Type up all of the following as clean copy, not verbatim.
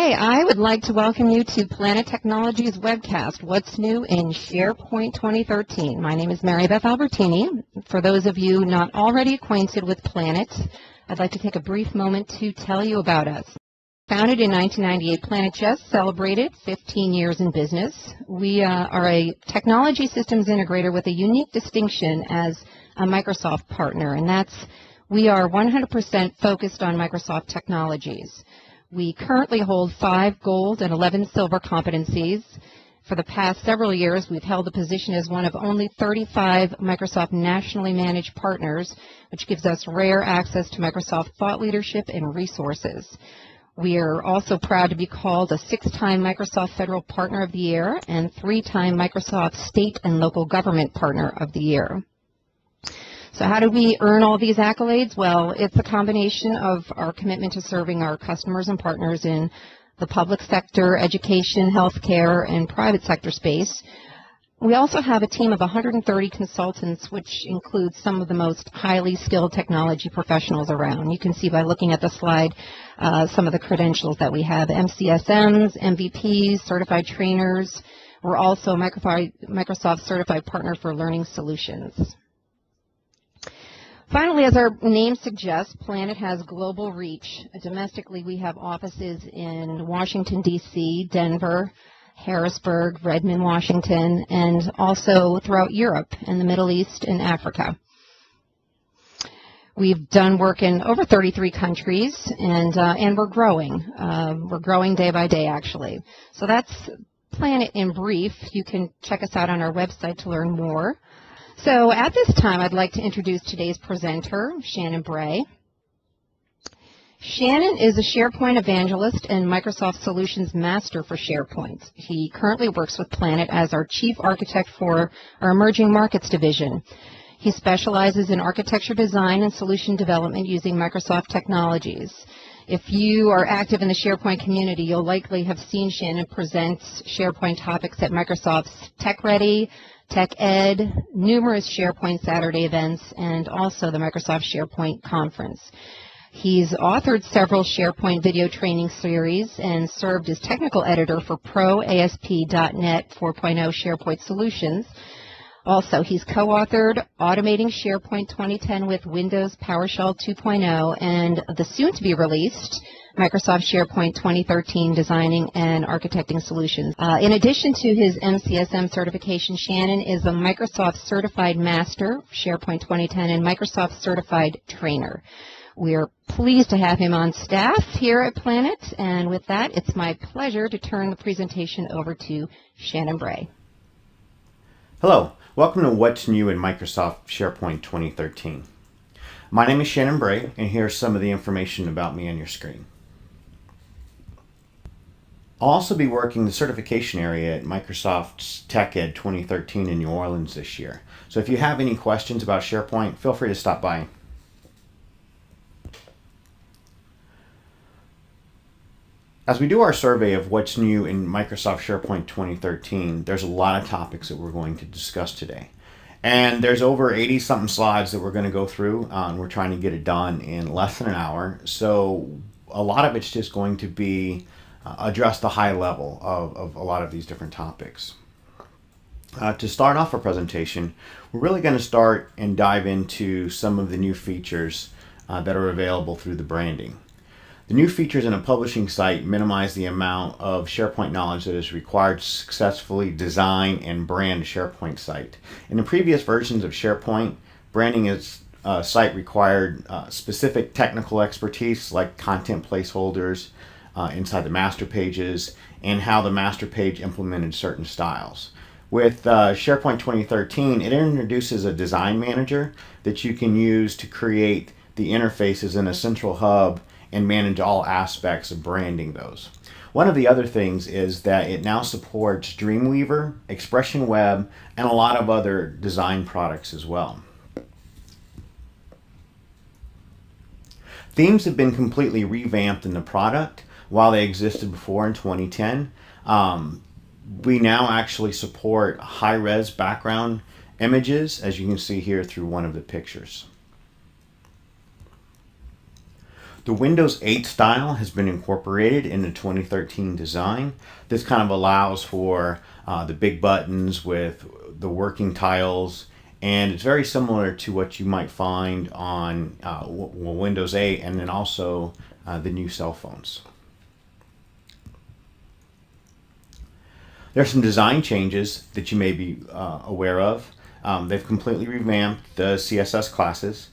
Okay, I would like to welcome you to Planet Technologies webcast, What's New in SharePoint 2013. My name is Mary Beth Albertini. For those of you not already acquainted with Planet, I'd like to take a brief moment to tell you about us. Founded in 1998, Planet just celebrated 15 years in business. We are a technology systems integrator with a unique distinction as a Microsoft partner, and that's we are 100% focused on Microsoft technologies. We currently hold 5 gold and 11 silver competencies. For the past several years, we've held the position as one of only 35 Microsoft nationally managed partners, which gives us rare access to Microsoft thought leadership and resources. We are also proud to be called a 6-time Microsoft Federal Partner of the Year and 3-time Microsoft State and Local Government Partner of the Year. So how do we earn all these accolades? Well, it's a combination of our commitment to serving our customers and partners in the public sector, education, healthcare, and private sector space. We also have a team of 130 consultants, which includes some of the most highly skilled technology professionals around. You can see by looking at the slide some of the credentials that we have: MCSMs, MVPs, certified trainers. We're also Microsoft Certified Partner for Learning Solutions. Finally, as our name suggests, Planet has global reach. Domestically, we have offices in Washington, D.C., Denver, Harrisburg, Redmond, Washington, and also throughout Europe and the Middle East and Africa. We've done work in over 33 countries, and we're growing. We're growing day by day, actually. So that's Planet in brief. You can check us out on our website to learn more. So at this time, I'd like to introduce today's presenter, Shannon Bray. Shannon is a SharePoint evangelist and Microsoft Solutions Master for SharePoint. He currently works with Planet as our Chief Architect for our Emerging Markets Division. He specializes in architecture design and solution development using Microsoft technologies. If you are active in the SharePoint community, you'll likely have seen Shannon present SharePoint topics at Microsoft's Tech Ready, Tech Ed, numerous SharePoint Saturday events, and also the Microsoft SharePoint Conference. He's authored several SharePoint video training series and served as technical editor for ProASP.NET 4.0 SharePoint Solutions. Also, he's co-authored Automating SharePoint 2010 with Windows PowerShell 2.0 and the soon-to-be-released Microsoft SharePoint 2013 Designing and Architecting Solutions. In addition to his MCSM certification, Shannon is a Microsoft Certified Master, SharePoint 2010, and Microsoft Certified Trainer. We're pleased to have him on staff here at Planet, and with that, it's my pleasure to turn the presentation over to Shannon Bray. Hello, welcome to What's New in Microsoft SharePoint 2013. My name is Shannon Bray, and here's some of the information about me on your screen. I'll also be working the certification area at Microsoft's Tech Ed 2013 in New Orleans this year. So if you have any questions about SharePoint, feel free to stop by. As we do our survey of what's new in Microsoft SharePoint 2013, there's a lot of topics that we're going to discuss today. And there's over 80-something slides that we're going to go through, and we're trying to get it done in less than an hour. So a lot of it's just going to be address the high level of a lot of these different topics. To start off our presentation, we're really going to start and dive into some of the new features that are available through the branding. The new features in a publishing site minimize the amount of SharePoint knowledge that is required to successfully design and brand a SharePoint site. In the previous versions of SharePoint, branding a site required specific technical expertise like content placeholders inside the master pages and how the master page implemented certain styles. With SharePoint 2013, it introduces a design manager that you can use to create the interfaces in a central hub and manage all aspects of branding those. One of the other things is that it now supports Dreamweaver, Expression Web, and a lot of other design products as well. Themes have been completely revamped in the product while they existed before in 2010. We now actually support high-res background images, as you can see here through one of the pictures. The Windows 8 style has been incorporated in the 2013 design. This kind of allows for the big buttons with the working tiles, and it's very similar to what you might find on Windows 8 and then also the new cell phones. There are some design changes that you may be aware of. They've completely revamped the CSS classes.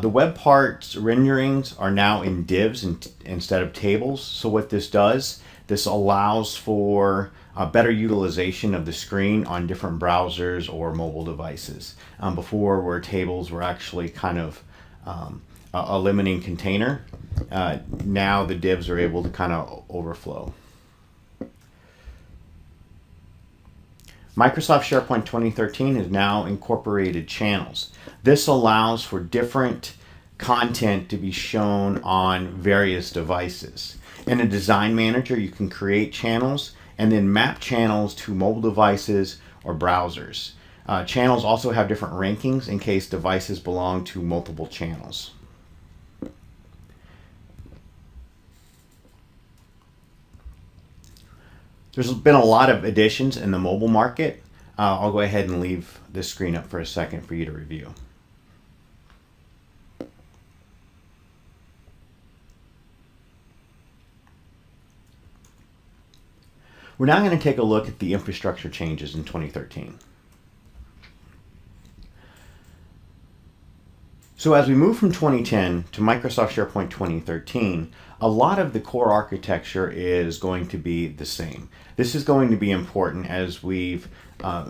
The web parts renderings are now in divs instead of tables. So what this does, this allows for better utilization of the screen on different browsers or mobile devices. Before, where tables were actually kind of a limiting container, now the divs are able to kind of overflow. Microsoft SharePoint 2013 has now incorporated channels. This allows for different content to be shown on various devices. In a design manager, you can create channels and then map channels to mobile devices or browsers. Channels also have different rankings in case devices belong to multiple channels. There's been a lot of additions in the mobile market. I'll go ahead and leave this screen up for a second for you to review. We're now going to take a look at the infrastructure changes in 2013. So as we move from 2010 to Microsoft SharePoint 2013, a lot of the core architecture is going to be the same. This is going to be important as we've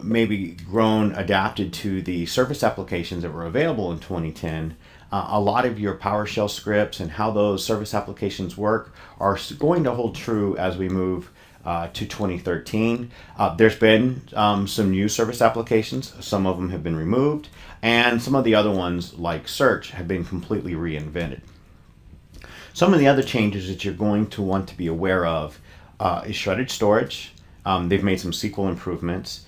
maybe grown, adapted to the Surface applications that were available in 2010. A lot of your PowerShell scripts and how those Surface applications work are going to hold true as we move to 2013. There's been some new Surface applications. Some of them have been removed, and some of the other ones, like search, have been completely reinvented. Some of the other changes that you're going to want to be aware of is shredded storage. They've made some SQL improvements.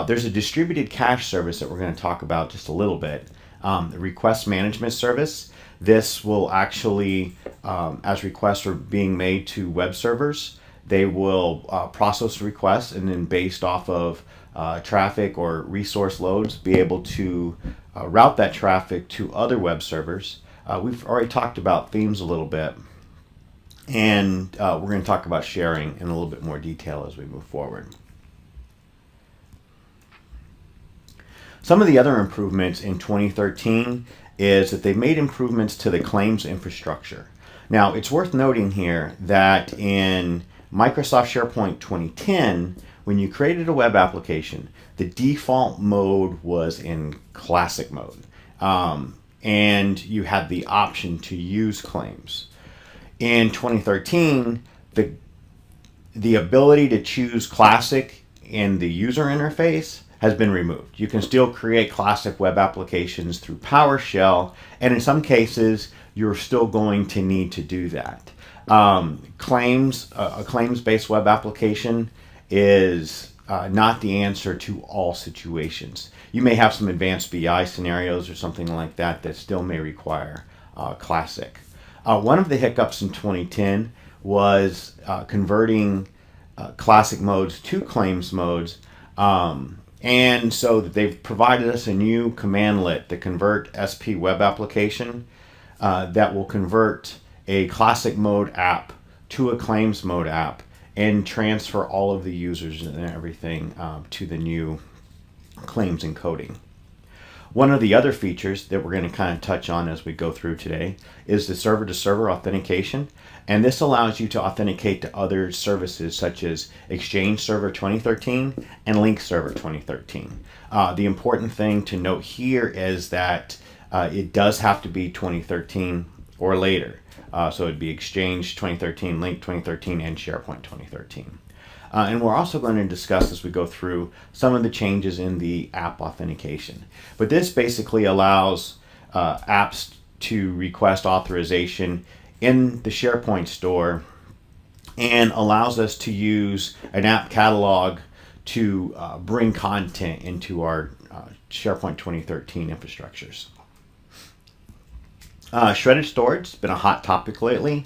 There's a distributed cache service that we're going to talk about just a little bit. The request management service. This will actually, as requests are being made to web servers, they will process requests and then based off of traffic or resource loads be able to route that traffic to other web servers. We've already talked about themes a little bit, and we're going to talk about sharing in a little bit more detail as we move forward. Some of the other improvements in 2013 is that they've made improvements to the claims infrastructure. Now, it's worth noting here that in Microsoft SharePoint 2010, when you created a web application, the default mode was in classic mode. And you had the option to use claims. In 2013, the ability to choose classic in the user interface has been removed. You can still create classic web applications through PowerShell, and in some cases, you're still going to need to do that. A claims-based web application is not the answer to all situations. You may have some advanced BI scenarios or something like that that still may require classic. One of the hiccups in 2010 was converting classic modes to claims modes. And so they've provided us a new commandlet, the convert SP web application, that will convert a classic mode app to a claims mode app and transfer all of the users and everything to the new claims encoding. One of the other features that we're going to kind of touch on as we go through today is the server-to-server authentication. And this allows you to authenticate to other services such as Exchange Server 2013 and Link Server 2013. The important thing to note here is that it does have to be 2013 or later. So it'd be Exchange 2013, Link 2013, and SharePoint 2013. And we're also going to discuss as we go through some of the changes in the app authentication. But this basically allows apps to request authorization in the SharePoint store and allows us to use an app catalog to bring content into our SharePoint 2013 infrastructures. Shredded storage has been a hot topic lately.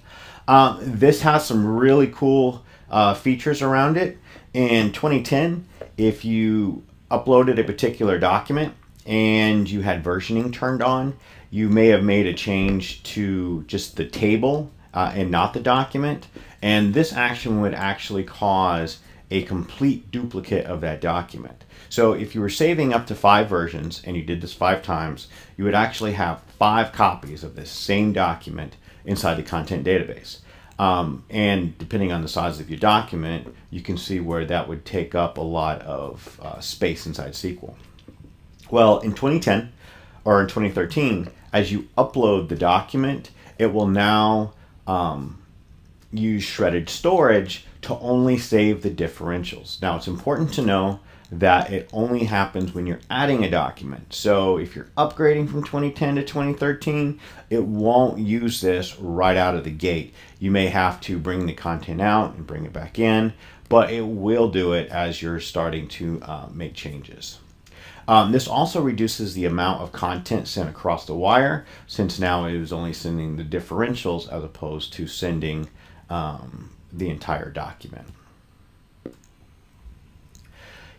This has some really cool features around it. In 2010, if you uploaded a particular document and you had versioning turned on, you may have made a change to just the table and not the document. And this action would actually cause a complete duplicate of that document. So if you were saving up to 5 versions and you did this 5 times, you would actually have 5 copies of this same document inside the content database. And depending on the size of your document, you can see where that would take up a lot of space inside SQL. Well, in 2010 or in 2013, as you upload the document, it will now use shredded storage to only save the differentials. Now, it's important to know that it only happens when you're adding a document. So if you're upgrading from 2010 to 2013, it won't use this right out of the gate. You may have to bring the content out and bring it back in, but it will do it as you're starting to make changes. This also reduces the amount of content sent across the wire, since now it is only sending the differentials as opposed to sending the entire document.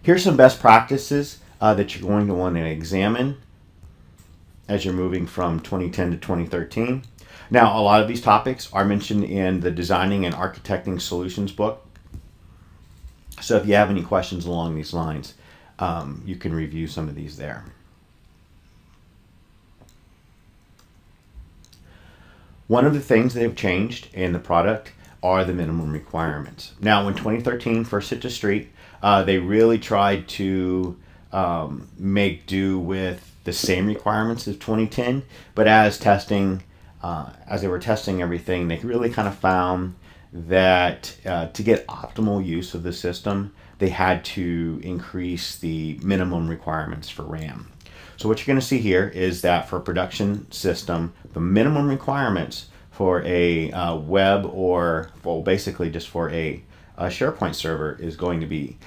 Here's some best practices that you're going to want to examine as you're moving from 2010 to 2013. Now, a lot of these topics are mentioned in the Designing and Architecting Solutions book. So if you have any questions along these lines, you can review some of these there. One of the things that have changed in the product are the minimum requirements. Now, when 2013 first hit the street, they really tried to make do with the same requirements as 2010, but as they were testing everything, they really kind of found that to get optimal use of the system, they had to increase the minimum requirements for RAM. So what you're going to see here is that for a production system, the minimum requirements for a web or, well, basically just for a SharePoint server is going to be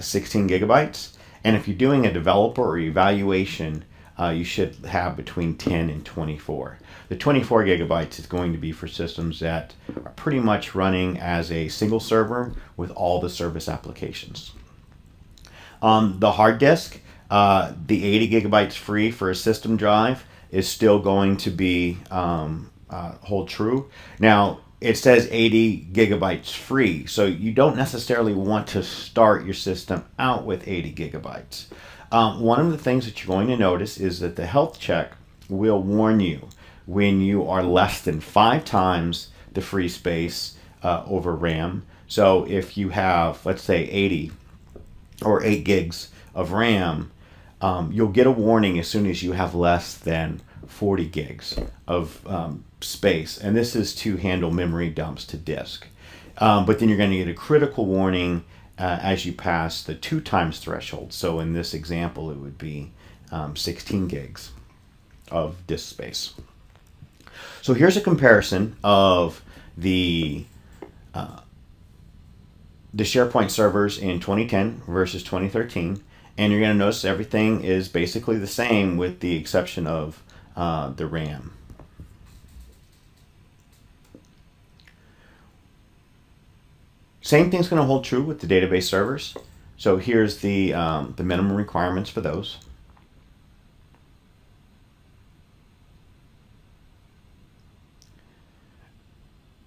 16 gigabytes. And if you're doing a developer or evaluation, you should have between 10 and 24. The 24 gigabytes is going to be for systems that are pretty much running as a single server with all the service applications. The hard disk, the 80 gigabytes free for a system drive is still going to be hold true. Now, it says 80 gigabytes free, so you don't necessarily want to start your system out with 80 gigabytes. One of the things that you're going to notice is that the health check will warn you when you are less than 5 times the free space over RAM. So if you have, let's say, 80 or 8 gigs of RAM, you'll get a warning as soon as you have less than 40 gigs of space, and this is to handle memory dumps to disk. But then you're going to get a critical warning as you pass the 2 times threshold. So in this example, it would be 16 gigs of disk space. So here's a comparison of the SharePoint servers in 2010 versus 2013, and you're going to notice everything is basically the same with the exception of the RAM. Same thing's going to hold true with the database servers. So here's the minimum requirements for those.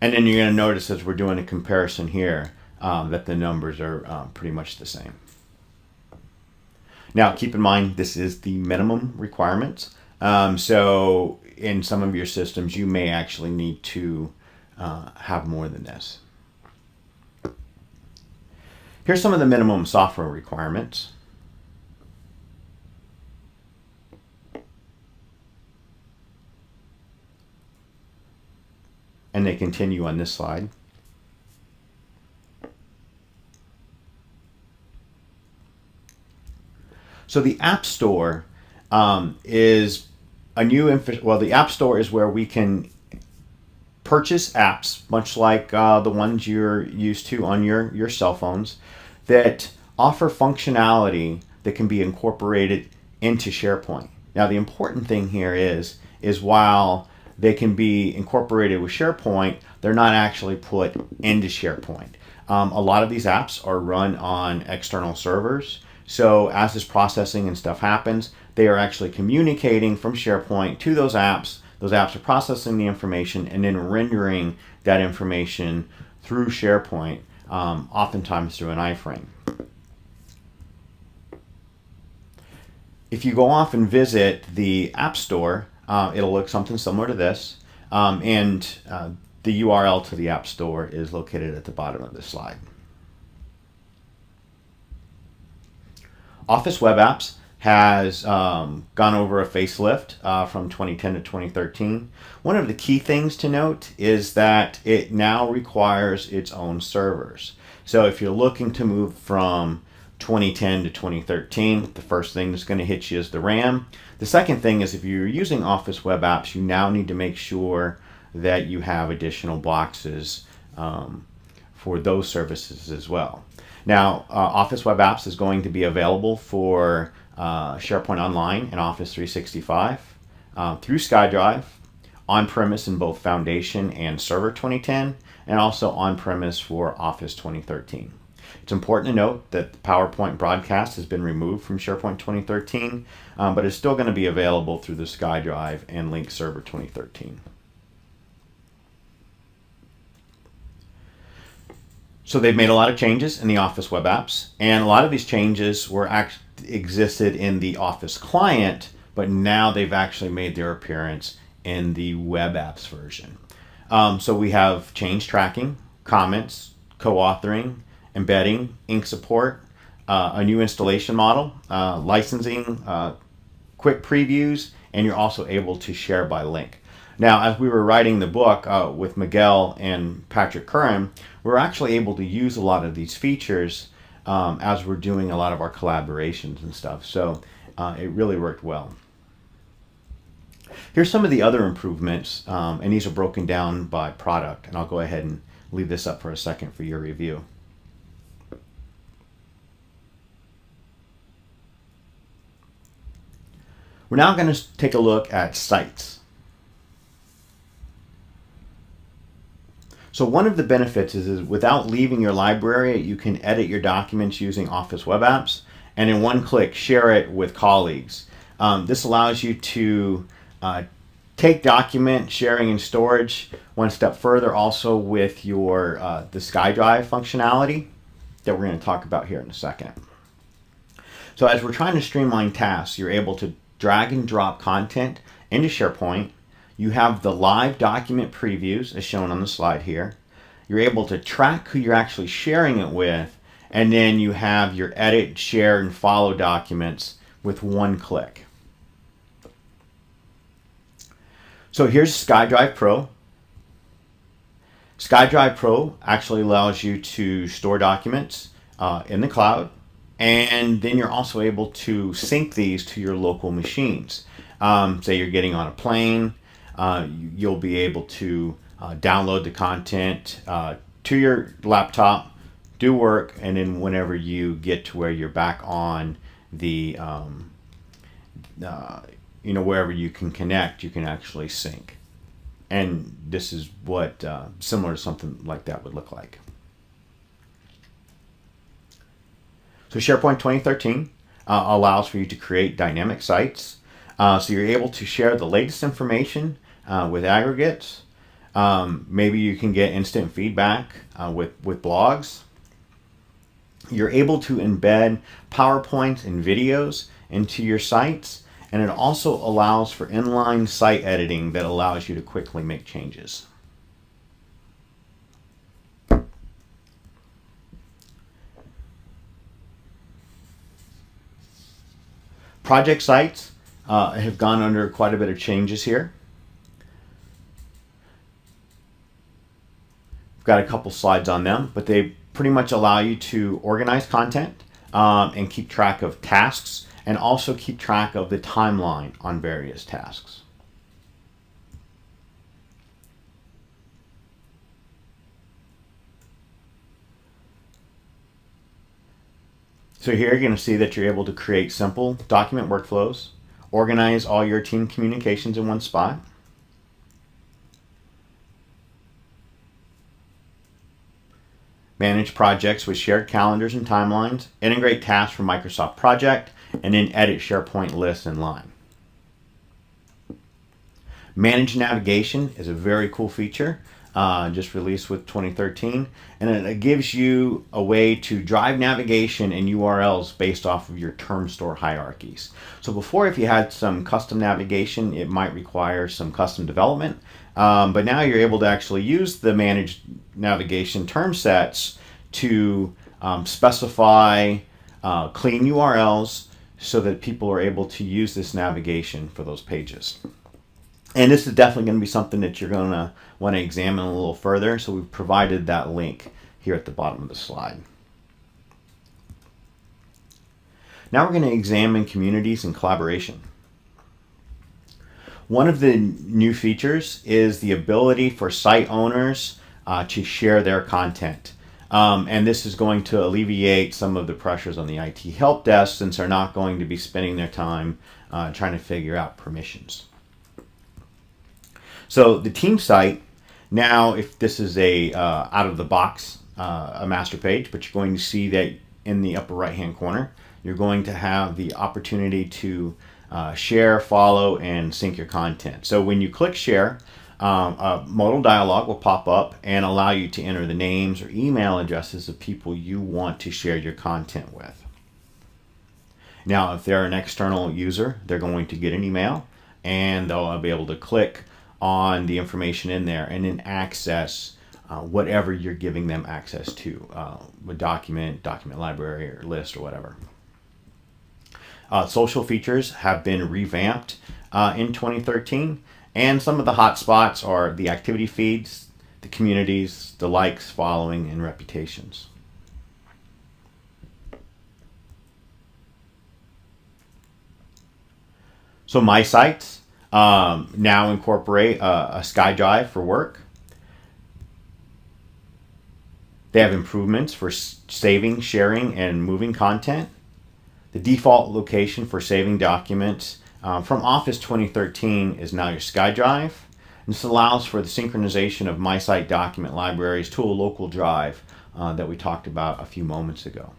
And then you're going to notice as we're doing a comparison here that the numbers are pretty much the same. Now, keep in mind, this is the minimum requirements. So in some of your systems, you may actually need to have more than this. Here's some of the minimum software requirements. And they continue on this slide. So the App Store is a new the App Store is where we can purchase apps, much like the ones you're used to on your cell phones, that offer functionality that can be incorporated into SharePoint. Now, the important thing here is while they can be incorporated with SharePoint. They're not actually put into SharePoint. A lot of these apps are run on external servers. So as this processing and stuff happens, they are actually communicating from SharePoint to those apps. Those apps are processing the information and then rendering that information through SharePoint, oftentimes through an iframe. If you go off and visit the App Store, it'll look something similar to this, and the URL to the App Store is located at the bottom of this slide. Office Web Apps has gone over a facelift from 2010 to 2013. One of the key things to note is that it now requires its own servers. So if you're looking to move from 2010 to 2013, the first thing that's going to hit you is the RAM. The second thing is if you're using Office Web Apps, you now need to make sure that you have additional boxes for those services as well. Now, Office Web Apps is going to be available for SharePoint Online and Office 365 through SkyDrive, on-premise in both Foundation and Server 2010, and also on-premise for Office 2013. It's important to note that the PowerPoint broadcast has been removed from SharePoint 2013, but it's still going to be available through the SkyDrive and Link Server 2013. So they've made a lot of changes in the Office Web Apps, and a lot of these changes were existed in the Office client, but now they've actually made their appearance in the Web Apps version. So we have change tracking, comments, co-authoring, embedding, ink support, a new installation model, licensing, quick previews, and you're also able to share by link. Now, as we were writing the book with Miguel and Patrick Curran, we're actually able to use a lot of these features as we're doing a lot of our collaborations and stuff. So it really worked well. Here's some of the other improvements, and these are broken down by product, and I'll go ahead and leave this up for a second for your review. We're now going to take a look at sites. So one of the benefits is without leaving your library, you can edit your documents using Office Web Apps, and in one click share it with colleagues. This allows you to take document sharing and storage one step further, also with your the SkyDrive functionality that we're going to talk about here in a second. So as we're trying to streamline tasks, you're able to drag and drop content into SharePoint. You have the live document previews as shown on the slide here. You're able to track who you're actually sharing it with, and then you have your edit, share, and follow documents with one click. So here's SkyDrive Pro. SkyDrive Pro actually allows you to store documents in the cloud, and then you're also able to sync these to your local machines. Say you're getting on a plane, you'll be able to download the content to your laptop, do work, and then whenever you get to where you're back on the, wherever you can connect, you can actually sync. And this is what similar to something like that would look like. So SharePoint 2013 allows for you to create dynamic sites. So you're able to share the latest information with aggregates. Maybe you can get instant feedback with blogs. You're able to embed PowerPoints and videos into your sites. And it also allows for inline site editing that allows you to quickly make changes. Project sites have gone under quite a bit of changes here. I've got a couple slides on them, but they pretty much allow you to organize content and keep track of tasks, and also keep track of the timeline on various tasks. So here you're going to see that you're able to create simple document workflows, organize all your team communications in one spot. manage projects with shared calendars and timelines, integrate tasks from Microsoft Project, and then edit SharePoint lists in line. Manage navigation is a very cool feature, just released with 2013, and it gives you a way to drive navigation and URLs based off of your term store hierarchies. So before, if you had some custom navigation, it might require some custom development, but now you're able to actually use the managed navigation term sets to specify clean URLs so that people are able to use this navigation for those pages. And this is definitely going to be something that you're going to want to examine a little further, so we've provided that link here at the bottom of the slide. Now we're going to examine communities and collaboration. One of the new features is the ability for site owners to share their content. And this is going to alleviate some of the pressures on the IT help desk, since they're not going to be spending their time trying to figure out permissions. So the team site, now if this is a out of the box a master page, but you're going to see that in the upper right hand corner, you're going to have the opportunity to share, follow, and sync your content. So when you click share, a modal dialog will pop up and allow you to enter the names or email addresses of people you want to share your content with. Now, if they're an external user, they're going to get an email, and they'll be able to click on the information in there and then access whatever you're giving them access to, a document library, or list, or whatever. Social features have been revamped in 2013, and some of the hot spots are the activity feeds, the communities, the likes, following, and reputations. So my sites now incorporate a SkyDrive for work. They have improvements for saving, sharing, and moving content. The default location for saving documents from Office 2013 is now your SkyDrive. This allows for the synchronization of MySite document libraries to a local drive that we talked about a few moments ago.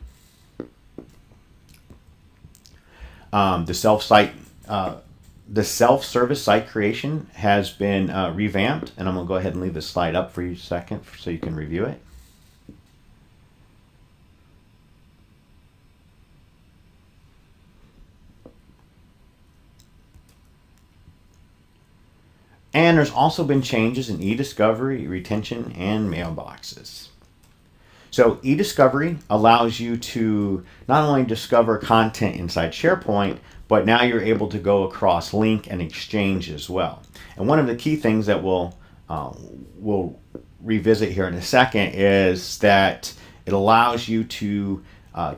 The self-service site creation has been revamped, and I'm going to go ahead and leave this slide up for you a second so you can review it. And there's also been changes in e-discovery, retention, and mailboxes. So e-discovery allows you to not only discover content inside SharePoint, but now you're able to go across link and exchange as well. And one of the key things that we'll revisit here in a second is that it allows you to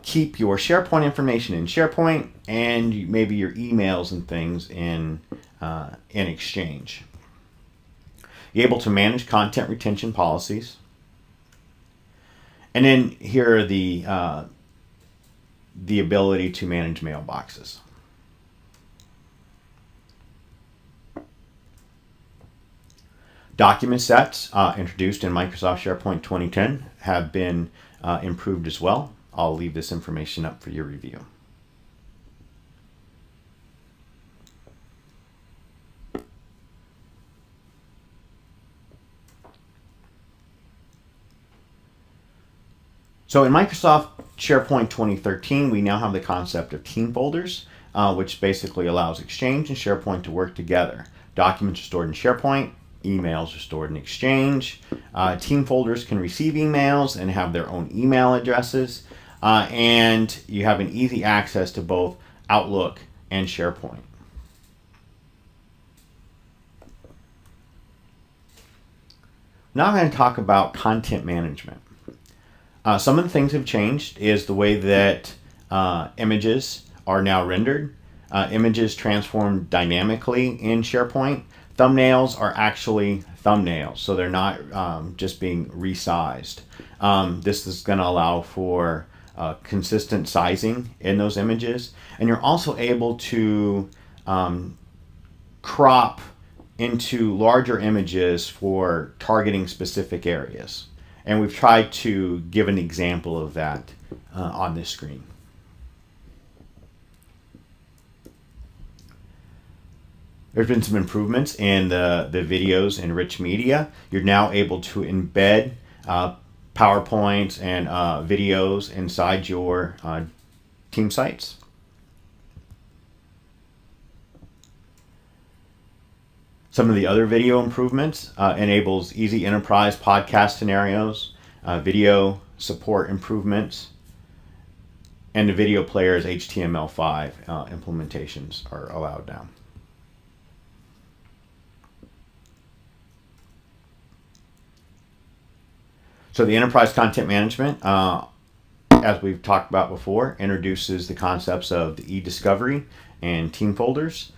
keep your SharePoint information in SharePoint, and maybe your emails and things in Exchange. You're able to manage content retention policies. And then here are the ability to manage mailboxes. Document sets introduced in Microsoft SharePoint 2010 have been improved as well. I'll leave this information up for your review. So in Microsoft SharePoint 2013, we now have the concept of team folders, which basically allows Exchange and SharePoint to work together. Documents are stored in SharePoint, emails are stored in Exchange. Team folders can receive emails and have their own email addresses, and you have an easy access to both Outlook and SharePoint. Now I'm going to talk about content management. Some of the things that have changed is the way that images are now rendered. Images transform dynamically in SharePoint. Thumbnails are actually thumbnails, so they're not just being resized. This is going to allow for consistent sizing in those images, and you're also able to crop into larger images for targeting specific areas. And we've tried to give an example of that on this screen. There's been some improvements in the videos and rich media. You're now able to embed PowerPoints and videos inside your team sites. Some of the other video improvements enables easy enterprise podcast scenarios, video support improvements, and the video player's HTML5 implementations are allowed now. So the enterprise content management, as we've talked about before, introduces the concepts of the e-discovery and team folders.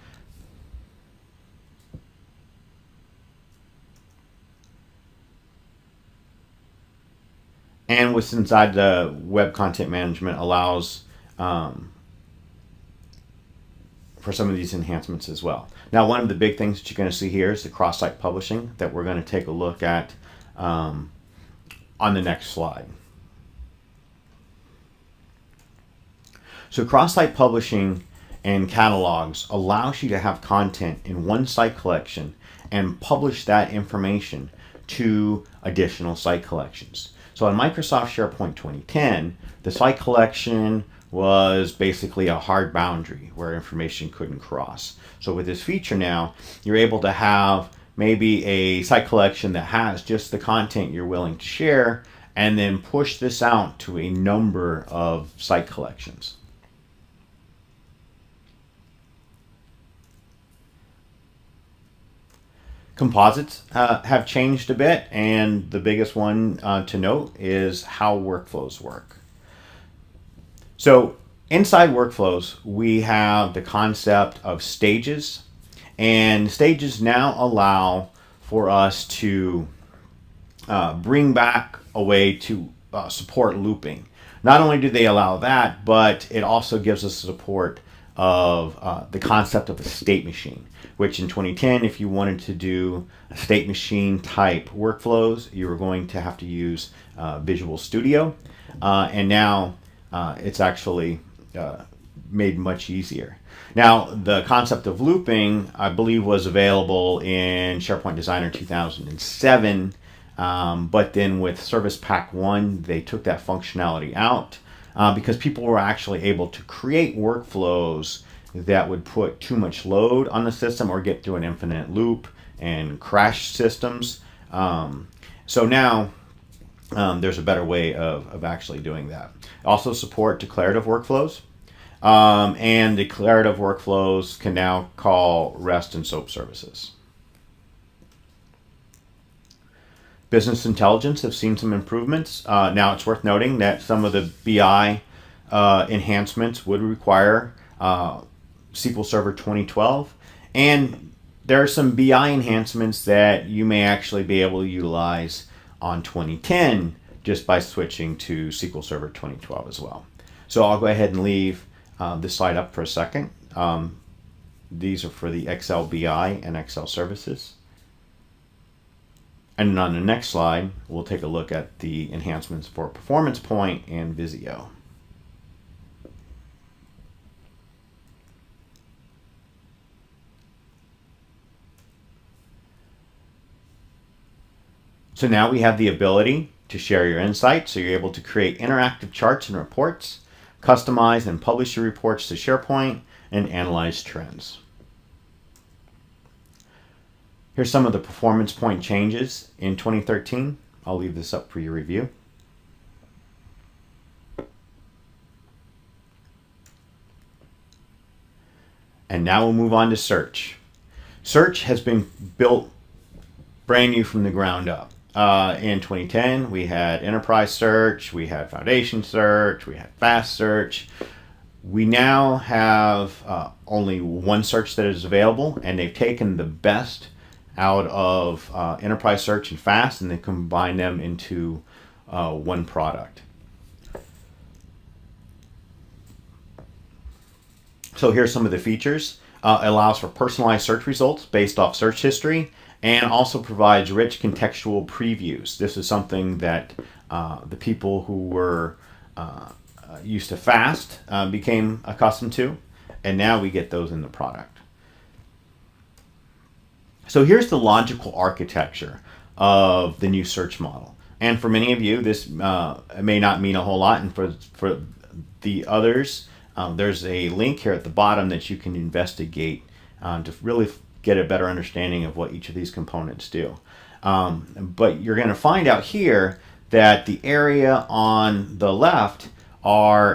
And what's inside the web content management allows for some of these enhancements as well. Now, one of the big things that you're going to see here is the cross-site publishing that we're going to take a look at on the next slide. So cross-site publishing and catalogs allows you to have content in one site collection and publish that information to additional site collections. So on Microsoft SharePoint 2010, the site collection was basically a hard boundary where information couldn't cross. So with this feature now, you're able to have maybe a site collection that has just the content you're willing to share, and then push this out to a number of site collections. Composites have changed a bit, and the biggest one to note is how workflows work. So inside workflows, we have the concept of stages, and stages now allow for us to bring back a way to support looping. Not only do they allow that, but it also gives us support of the concept of a state machine, which in 2010, if you wanted to do a state machine type workflows, you were going to have to use Visual Studio, and now it's actually made much easier. Now, the concept of looping, I believe, was available in SharePoint Designer 2007, but then with Service Pack 1, they took that functionality out because people were actually able to create workflows that would put too much load on the system or get through an infinite loop and crash systems. So now there's a better way of actually doing that. Also support declarative workflows. And declarative workflows can now call REST and SOAP services. Business intelligence have seen some improvements. Now it's worth noting that some of the BI enhancements would require SQL Server 2012, and there are some BI enhancements that you may actually be able to utilize on 2010 just by switching to SQL Server 2012 as well. So I'll go ahead and leave this slide up for a second. These are for the Excel BI and Excel services. And on the next slide, we'll take a look at the enhancements for Performance Point and Visio. So now we have the ability to share your insights, so you're able to create interactive charts and reports, customize and publish your reports to SharePoint, and analyze trends. Here's some of the Performance Point changes in 2013. I'll leave this up for your review. And now we'll move on to search. Search has been built brand new from the ground up. In 2010, we had Enterprise Search, we had Foundation Search, we had Fast Search. We now have only one search that is available, and they've taken the best out of Enterprise Search and Fast, and they combine them into one product. So here's some of the features. It allows for personalized search results based off search history and also provides rich contextual previews. This is something that the people who were used to FAST became accustomed to, and now we get those in the product. So here's the logical architecture of the new search model. And for many of you, this may not mean a whole lot, and for the others, there's a link here at the bottom that you can investigate to really get a better understanding of what each of these components do. But you're going to find out here that the area on the left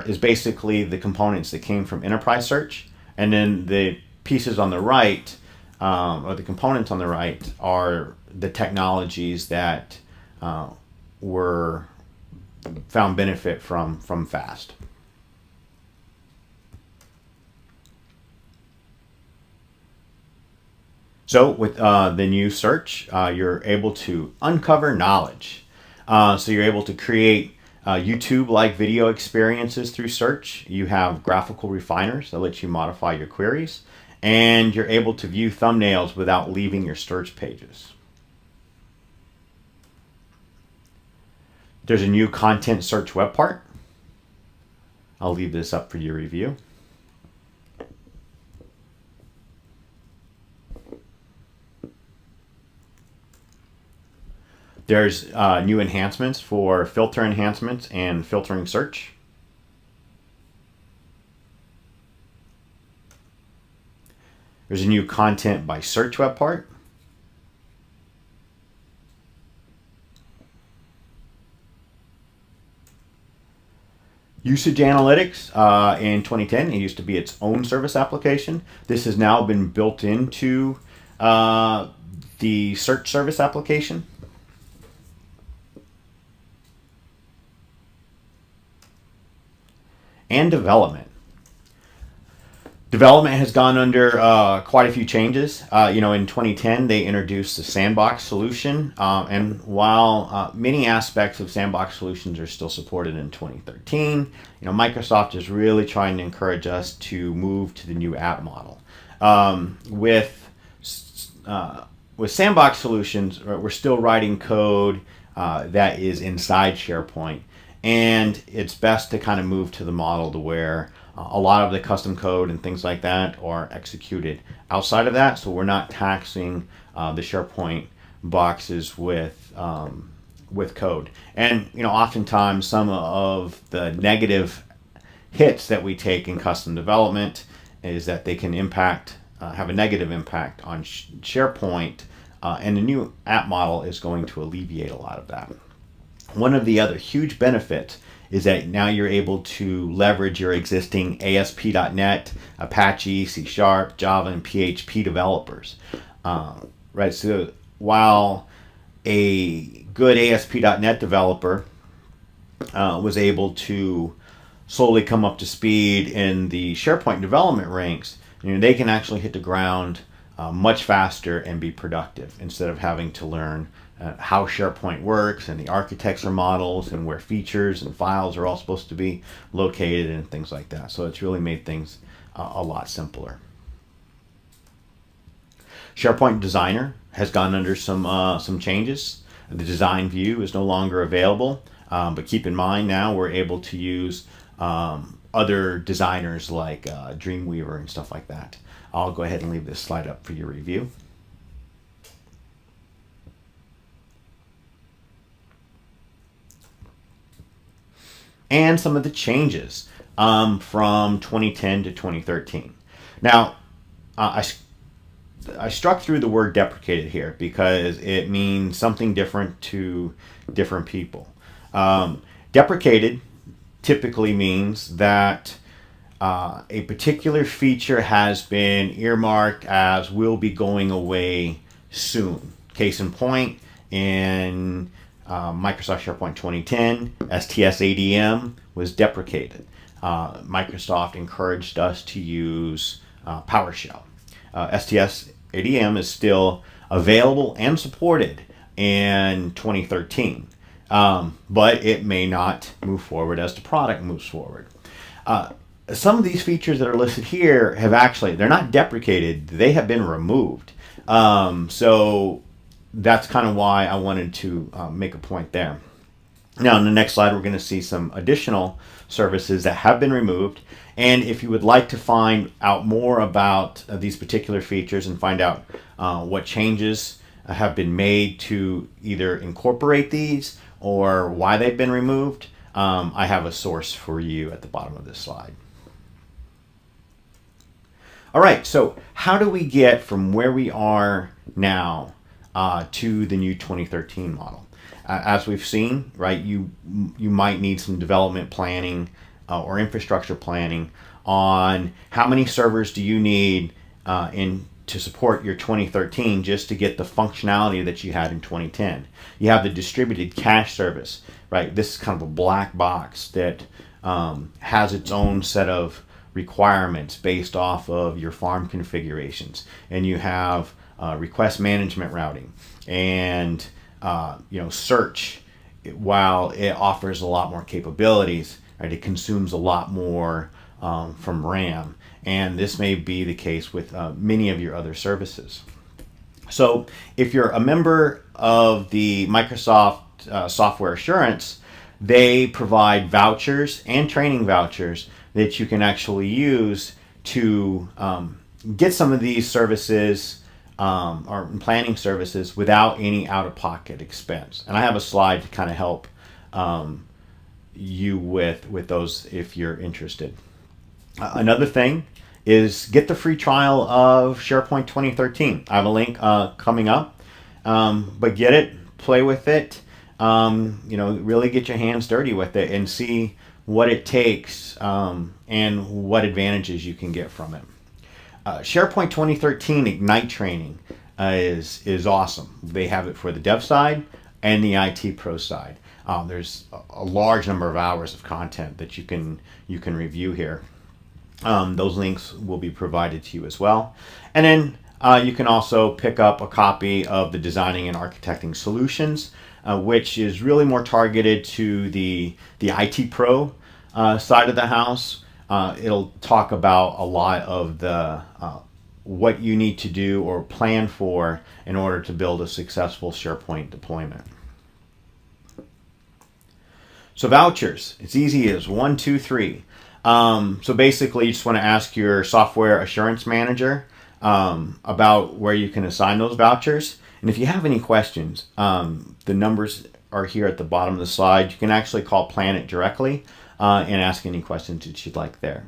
is basically the components that came from enterprise search, and then the pieces on the right, or the components on the right, are the technologies that were found benefit from FAST. So with the new search, you're able to uncover knowledge. So you're able to create YouTube-like video experiences through search. You have graphical refiners that let you modify your queries, and you're able to view thumbnails without leaving your search pages. There's a new content search web part. I'll leave this up for your review. There's new enhancements for filter enhancements and filtering search. There's a new content by search web part. Usage analytics in 2010, it used to be its own service application. This has now been built into the search service application. And development. Development has gone under quite a few changes. In 2010, they introduced the sandbox solution, and while many aspects of sandbox solutions are still supported in 2013, Microsoft is really trying to encourage us to move to the new app model. With sandbox solutions, we're still writing code that is inside SharePoint, and it's best to kind of move to the model to where a lot of the custom code and things like that are executed outside of that, so we're not taxing the SharePoint boxes with code. And oftentimes some of the negative hits that we take in custom development is that they can have a negative impact on SharePoint, and the new app model is going to alleviate a lot of that. One of the other huge benefits is that now you're able to leverage your existing ASP.NET, Apache, C#, Java, and PHP developers. Right. So while a good ASP.NET developer was able to slowly come up to speed in the SharePoint development ranks, they can actually hit the ground much faster and be productive instead of having to learn how SharePoint works and the architecture models and where features and files are all supposed to be located and things like that. So it's really made things a lot simpler. SharePoint Designer has gone under some changes. The design view is no longer available, but keep in mind now we're able to use other designers like Dreamweaver and stuff like that. I'll go ahead and leave this slide up for your review. And some of the changes from 2010 to 2013. Now, I struck through the word deprecated here because it means something different to different people. Deprecated typically means that a particular feature has been earmarked as will be going away soon. Case in point, in Microsoft SharePoint 2010, STS-ADM was deprecated. Microsoft encouraged us to use PowerShell. STS-ADM is still available and supported in 2013, but it may not move forward as the product moves forward. Some of these features that are listed here they're not deprecated, they have been removed. So that's kind of why I wanted to make a point there. Now, in the next slide, we're going to see some additional services that have been removed. And if you would like to find out more about these particular features and find out what changes have been made to either incorporate these or why they've been removed, I have a source for you at the bottom of this slide. All right, so how do we get from where we are now to the new 2013 model? As we've seen, right, you might need some development planning or infrastructure planning on how many servers do you need to support your 2013 just to get the functionality that you had in 2010. You have the distributed cache service, right? This is kind of a black box that has its own set of requirements based off of your farm configurations, and you have request management routing and search. While it offers a lot more capabilities, right, it consumes a lot more from RAM, and this may be the case with many of your other services. So if you're a member of the Microsoft Software Assurance, they provide vouchers and training vouchers that you can actually use to get some of these services or planning services without any out-of-pocket expense. And I have a slide to kind of help you with those if you're interested. Another thing is get the free trial of SharePoint 2013. I have a link coming up, but get it, play with it, really get your hands dirty with it and see what it takes and what advantages you can get from it. SharePoint 2013 Ignite training is awesome. They have it for the dev side and the IT pro side. There's a large number of hours of content that you can review here. Those links will be provided to you as well. And then you can also pick up a copy of the Designing and Architecting Solutions, which is really more targeted to the IT pro side of the house. It'll talk about a lot of the what you need to do or plan for in order to build a successful SharePoint deployment. So vouchers, it's easy as 1, 2, 3. So basically you just want to ask your software assurance manager about where you can assign those vouchers. And if you have any questions, the numbers are here at the bottom of the slide. You can actually call Planet directly and ask any questions that you'd like there.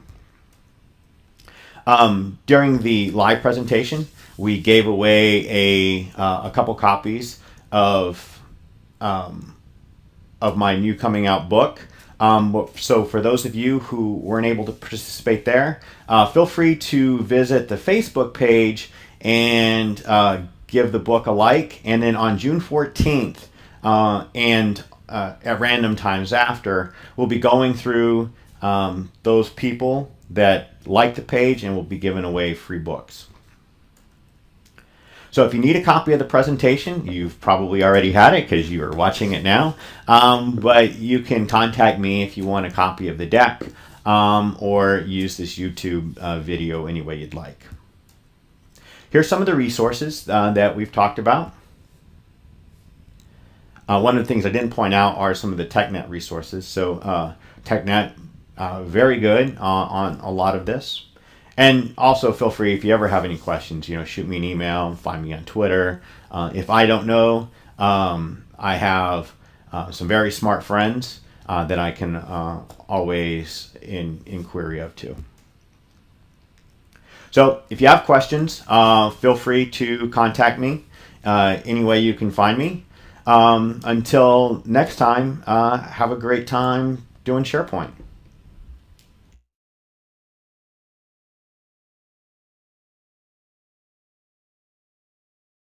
During the live presentation, we gave away a couple copies of my new coming out book. So for those of you who weren't able to participate there, feel free to visit the Facebook page and give the book a like. And then on June 14th and at random times after, we'll be going through those people that like the page and we'll be giving away free books. So if you need a copy of the presentation, you've probably already had it because you are watching it now, but you can contact me if you want a copy of the deck or use this YouTube video any way you'd like. Here's some of the resources that we've talked about. One of the things I didn't point out are some of the TechNet resources. So TechNet, very good on a lot of this. And also feel free, if you ever have any questions, shoot me an email, find me on Twitter. If I don't know, I have some very smart friends that I can always inquiry of too. So if you have questions, feel free to contact me any way you can find me. Until next time, have a great time doing SharePoint.